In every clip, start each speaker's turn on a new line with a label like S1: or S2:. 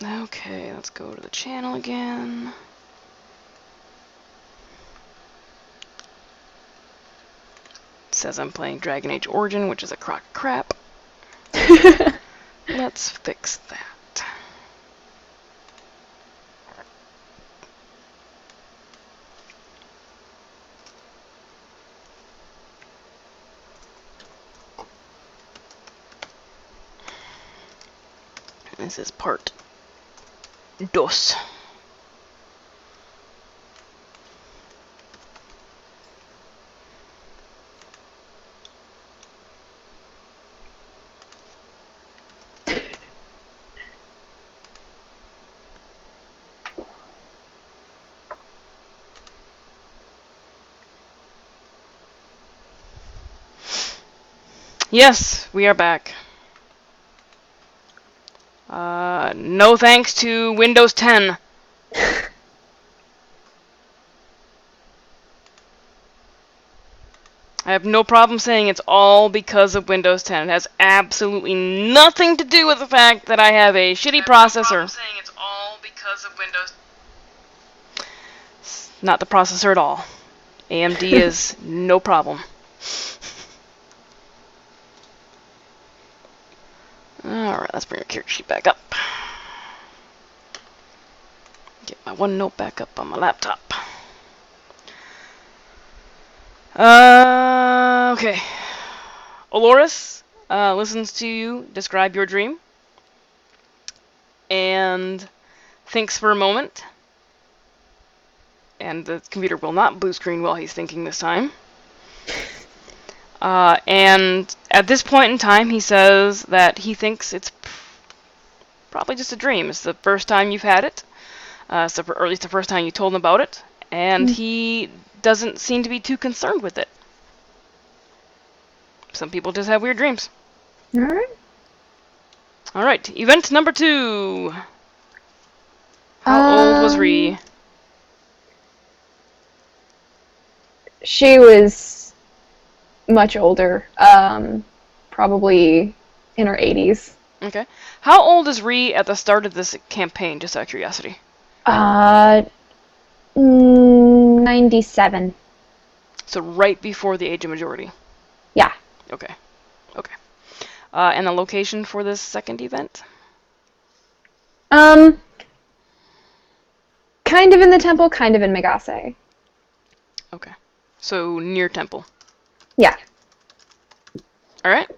S1: Okay, let's go to the channel again. It says I'm playing Dragon Age Origin, which is a crock of crap. Let's fix that. This is part dos. Yes, we are back. No thanks to Windows 10. I have no problem saying it's all because of Windows 10. It has absolutely nothing to do with the fact that I have a shitty processor. No problem saying it's all because of Windows. It's not the processor at all. AMD is no problem. Alright, let's bring our character sheet back up. Get my OneNote back up on my laptop. Okay. Oloris listens to you describe your dream and thinks for a moment. And the computer will not blue screen while he's thinking this time. And at this point in time, he says that he thinks it's probably just a dream. It's the first time you've had it, or at least the first time you told him about it, and he doesn't seem to be too concerned with it. Some people just have weird dreams.
S2: Alright.
S1: Alright, event number 2. How old was Ree?
S2: She was much older, probably in her 80s.
S1: Okay. How old is Ree at the start of this campaign, just out of curiosity?
S2: 97.
S1: So right before the age of majority?
S2: Yeah.
S1: Okay. Okay. And the location for this second event?
S2: Kind of in the temple, kind of in Megase.
S1: Okay. So near temple.
S2: Yeah.
S1: Alright.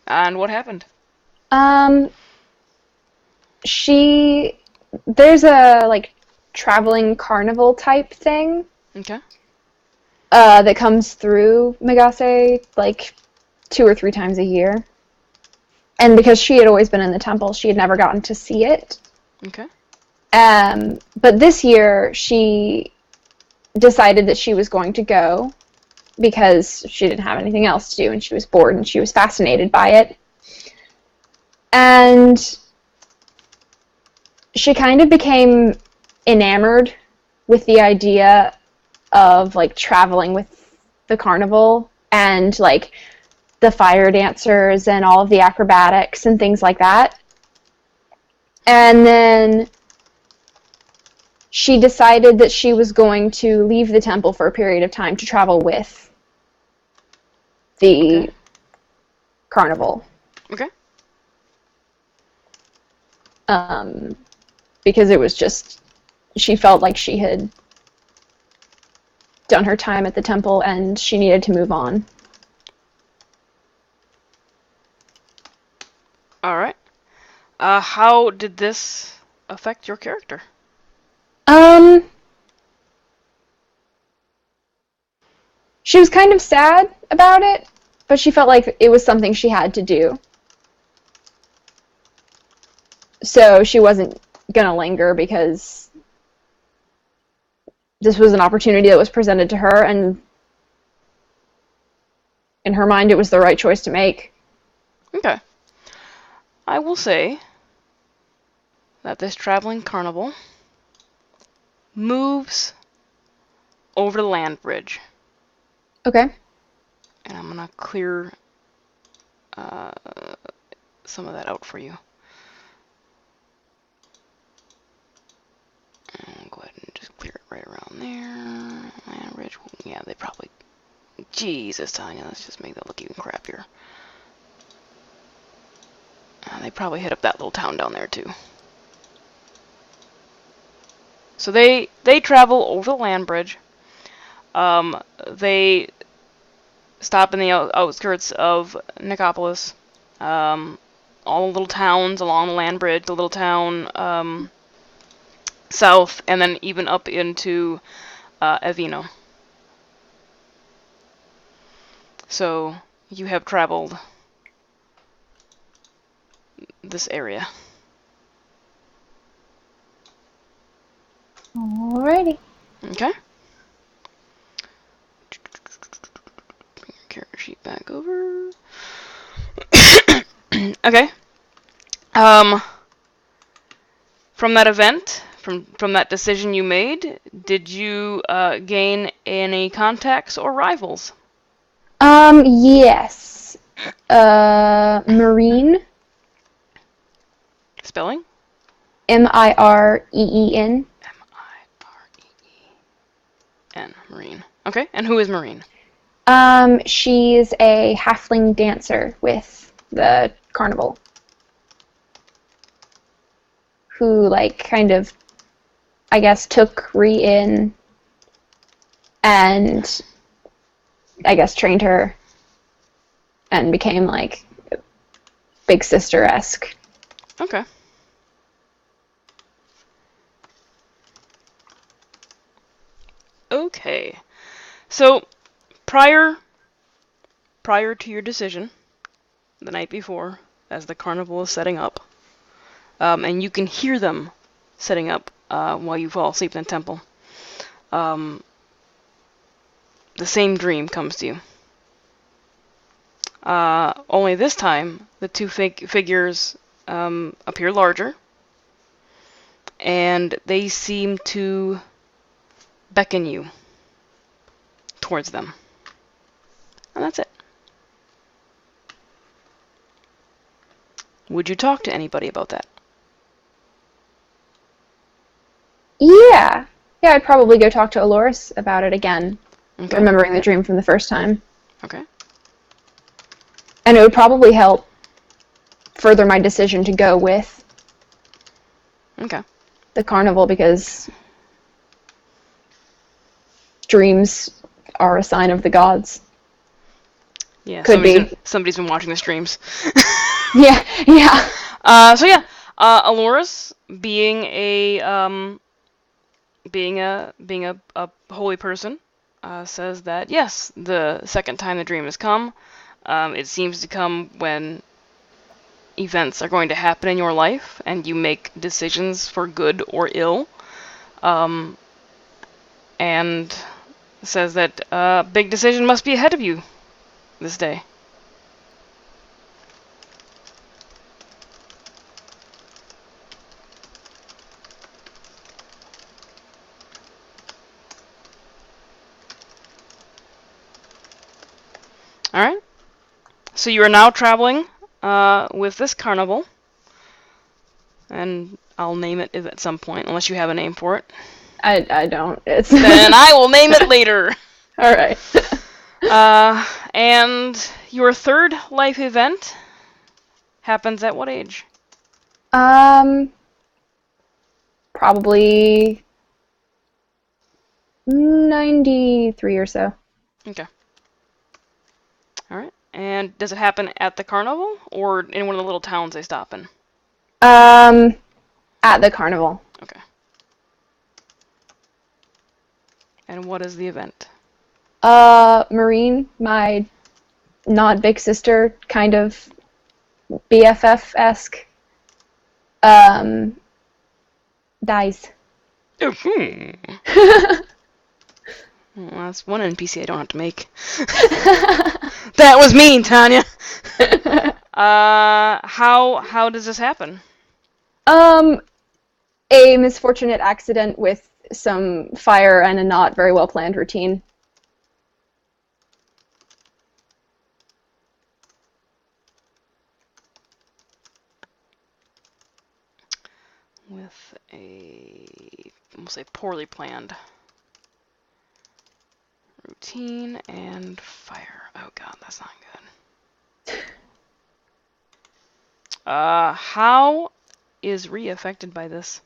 S1: And what happened?
S2: There's a, like, traveling carnival type thing.
S1: Okay.
S2: That comes through Megase, like, 2 or 3 times a year. And because she had always been in the temple, she had never gotten to see it.
S1: Okay.
S2: But this year, she decided that she was going to go because she didn't have anything else to do, and she was bored, and she was fascinated by it. And she kind of became enamored with the idea of, like, traveling with the carnival and, like, the fire dancers and all of the acrobatics and things like that. And then she decided that she was going to leave the temple for a period of time to travel with the carnival.
S1: Okay.
S2: Because it was just, she felt like she had done her time at the temple and she needed to move on.
S1: Alright. How did this affect your character?
S2: She was kind of sad about it, but she felt like it was something she had to do. So she wasn't gonna linger because this was an opportunity that was presented to her, and in her mind it was the right choice to make.
S1: Okay. I will say that this traveling carnival moves over the land bridge.
S2: Okay.
S1: And I'm gonna clear some of that out for you. Jesus, Tanya, let's just make that look even crappier. They probably hit up that little town down there, too. So they travel over the land bridge. They stop in the outskirts of Nicopolis. All the little towns along the land bridge, the little town south, and then even up into Evino. So you have traveled this area.
S2: Alrighty.
S1: Okay. Bring your character sheet back over. Okay. From that event, from that decision you made, did you gain any contacts or rivals?
S2: Yes. Marine.
S1: Spelling?
S2: Mireen.
S1: M-I-R-E-E-N. Marine. Okay, and who is Marine?
S2: She's a halfling dancer with the carnival. Who, like, kind of, I guess, took Ri in and, I guess, trained her and became, like, big sister-esque.
S1: Okay. Okay. So, prior to your decision, the night before, as the carnival is setting up, and you can hear them setting up while you fall asleep in the temple, the same dream comes to you. Only this time, the two figures appear larger, and they seem to beckon you towards them. And that's it. Would you talk to anybody about that?
S2: Yeah. Yeah, I'd probably go talk to Aloris about it again,
S1: Okay.
S2: remembering the dream from the first time.
S1: Okay.
S2: And it would probably help further my decision to go with
S1: Okay.
S2: the carnival because dreams are a sign of the gods.
S1: Yeah.
S2: Could be.
S1: Somebody's been watching the streams.
S2: Yeah, yeah.
S1: So yeah, Aloris, being a holy person, says that yes, the second time the dream has come, it seems to come when events are going to happen in your life, and you make decisions for good or ill, and says that a big decision must be ahead of you this day. Alright? So you are now traveling with this carnival, and I'll name it at some point, unless you have a name for it.
S2: I don't. It's
S1: Then I will name it later.
S2: All right.
S1: And your third life event happens at what age?
S2: Probably 93 or so.
S1: Okay. Alright. And does it happen at the carnival, or in one of the little towns they stop in?
S2: At the carnival.
S1: Okay. And what is the event?
S2: Marine, my not big sister, kind of BFF-esque, dies.
S1: Well, that's one NPC I don't have to make. That was mean, Tanya. How does this happen?
S2: A misfortunate accident with some fire and a not very well planned routine.
S1: With a, we'll say, poorly planned routine and fire. Oh god, that's not good. How is Rhea affected by this?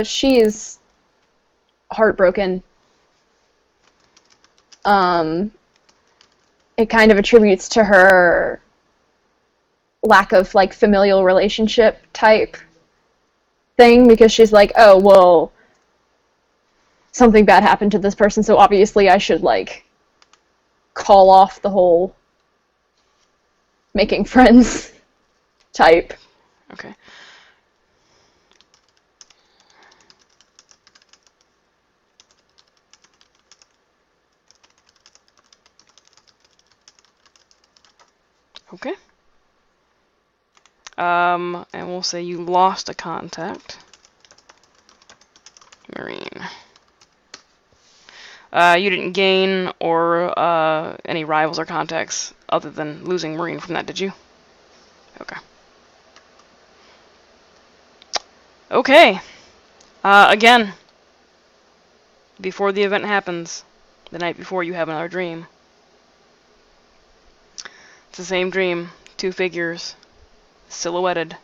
S2: She's heartbroken. It kind of attributes to her lack of like familial relationship type thing, because she's like, oh well, something bad happened to this person, so obviously I should like call off the whole making friends type.
S1: Okay. Okay. And we'll say you lost a contact. Marine. You didn't gain or any rivals or contacts other than losing Marine from that, did you? Okay. Okay. Again, before the event happens, the night before you have another dream. It's the same dream, two figures, silhouetted,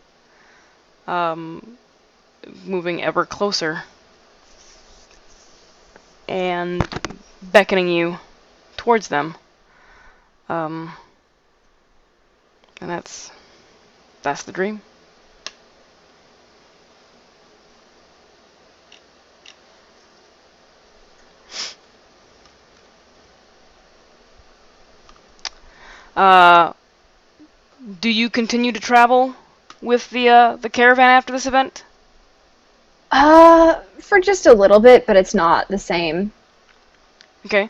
S1: moving ever closer, and beckoning you towards them. And that's the dream. Do you continue to travel with the caravan after this event?
S2: For just a little bit, but it's not the same.
S1: Okay.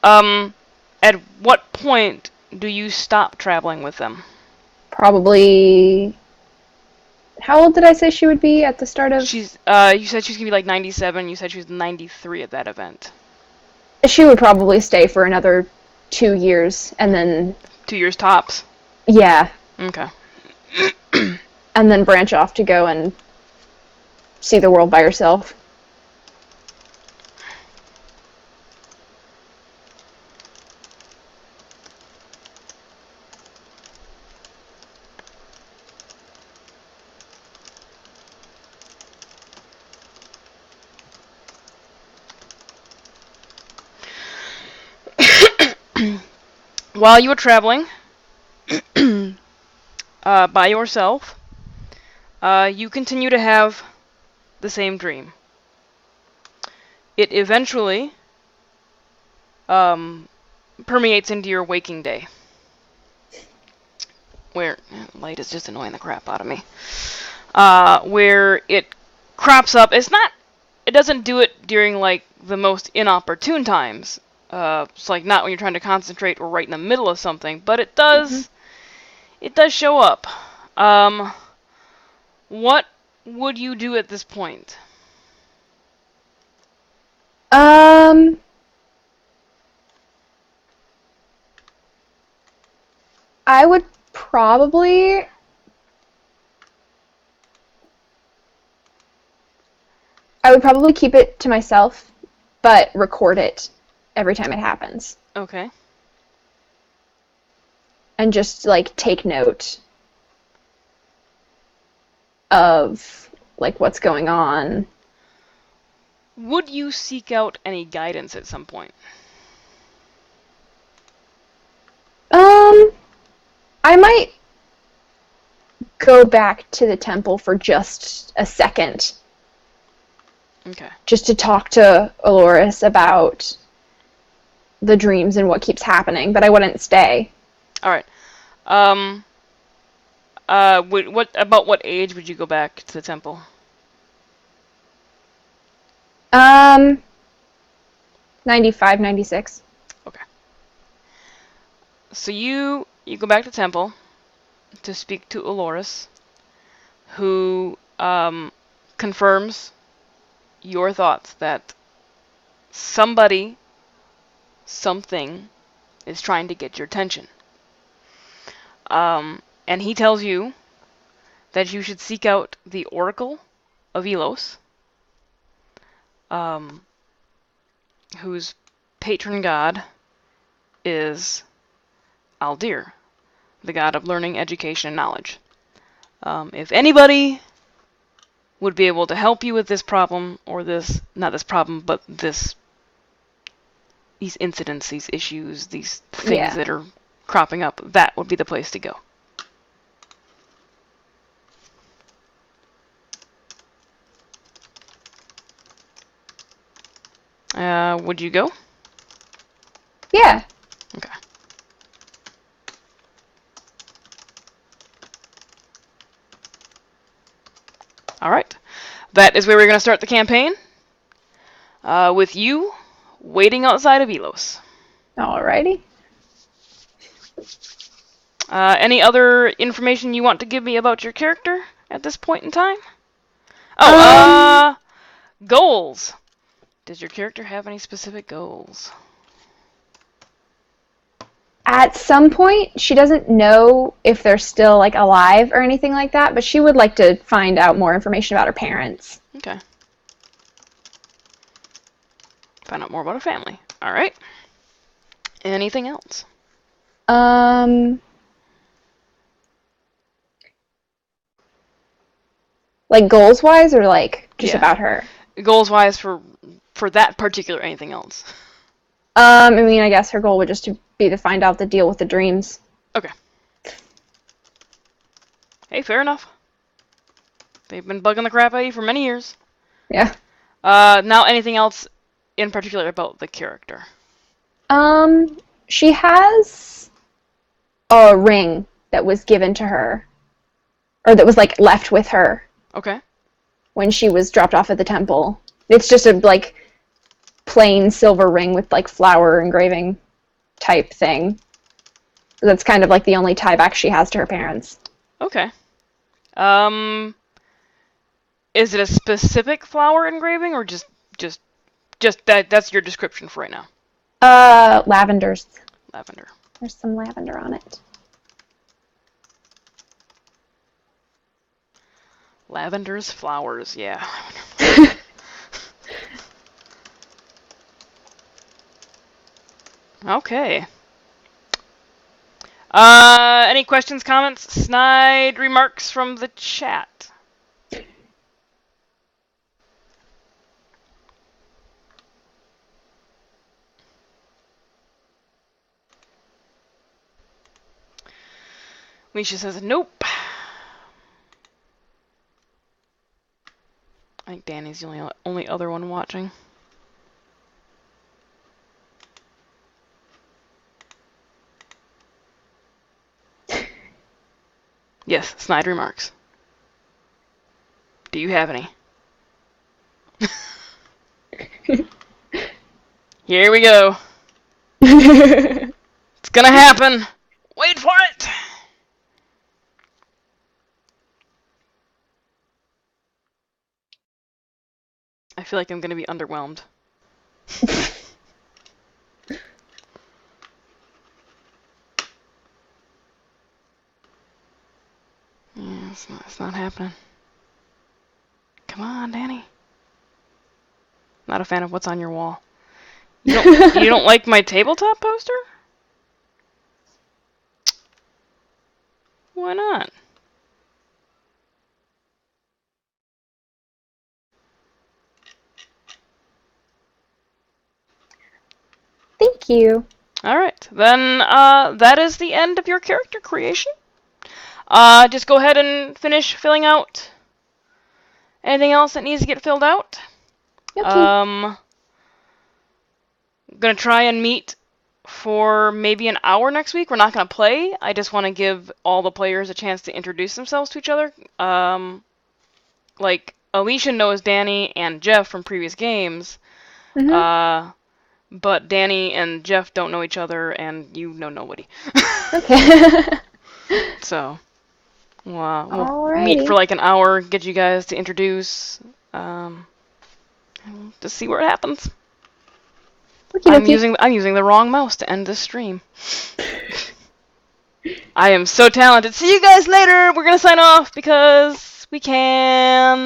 S1: At what point do you stop traveling with them?
S2: Probably. How old did I say she would be at the start of?
S1: You said she's gonna be like 97. You said she was 93 at that event.
S2: She would probably stay for another 2 years, and then
S1: 2 years tops.
S2: yeah,
S1: Okay.
S2: and then branch off to go and see the world by herself.
S1: While you were traveling by yourself, you continue to have the same dream. It eventually permeates into your waking day. Where light is just annoying the crap out of me. Where it crops up. It doesn't do it during like the most inopportune times. It's like not when you're trying to concentrate or right in the middle of something, but it does. Mm-hmm. It does show up. What would you do at this point?
S2: I would probably keep it to myself, but record it every time it happens.
S1: Okay.
S2: And just like take note of like what's going on.
S1: Would you seek out any guidance at some point?
S2: I might go back to the temple for just a second.
S1: Okay.
S2: Just to talk to Aloris about the dreams and what keeps happening, but I wouldn't stay.
S1: All right. What age would you go back to the temple?
S2: 95, 96.
S1: Okay. So you go back to the temple to speak to Aloris, who confirms your thoughts that something is trying to get your attention. And he tells you that you should seek out the Oracle of Elos, who's patron god is Aldir, the god of learning, education, and knowledge. If anybody would be able to help you with this problem, or not this problem, but these incidents, these issues, these things that are cropping up, that would be the place to go. Would you go?
S2: Yeah.
S1: Okay. Alright. That is where we're going to start the campaign. With you waiting outside of Elos.
S2: Alrighty.
S1: Any other information you want to give me about your character at this point in time? Oh, goals. Does your character have any specific goals?
S2: At some point, she doesn't know if they're still like alive or anything like that, but she would like to find out more information about her parents.
S1: Okay. Find out more about her family. All right. Anything else?
S2: Like goals-wise, or like just about her?
S1: Goals-wise for that particular anything else.
S2: I mean, I guess her goal would just to be to find out the deal with the dreams.
S1: Okay. Hey, fair enough. They've been bugging the crap out of you for many years.
S2: Yeah.
S1: Now, anything else in particular about the character?
S2: She has a ring that was given to her, or that was like left with her.
S1: Okay.
S2: When she was dropped off at the temple. It's just a like plain silver ring with like flower engraving type thing. That's kind of like the only tie back she has to her parents.
S1: Okay. Is it a specific flower engraving or just that's your description for right now?
S2: Lavenders.
S1: Lavender.
S2: There's some lavender on it.
S1: Lavenders, flowers, yeah. Okay. Any questions, comments, snide remarks from the chat? Misha says nope. I think Danny's the only other one watching. Yes, snide remarks. Do you have any? Here we go. It's gonna happen. Wait for it. I feel like I'm gonna be underwhelmed. Yeah, it's not happening. Come on, Danny. Not a fan of what's on your wall. You don't like my tabletop poster? Why not?
S2: Thank you.
S1: Alright, then that is the end of your character creation. Just go ahead and finish filling out anything else that needs to get filled out.
S2: Okay.
S1: I'm gonna try and meet for maybe an hour next week. We're not gonna play. I just want to give all the players a chance to introduce themselves to each other. Like Alicia knows Danny and Jeff from previous games.
S2: Mm-hmm.
S1: But Danny and Jeff don't know each other, and you know nobody.
S2: Okay.
S1: So, we'll meet for like an hour, get you guys to introduce, and just see where it happens. I'm using the wrong mouse to end this stream. I am so talented. See you guys later. We're gonna sign off because we can.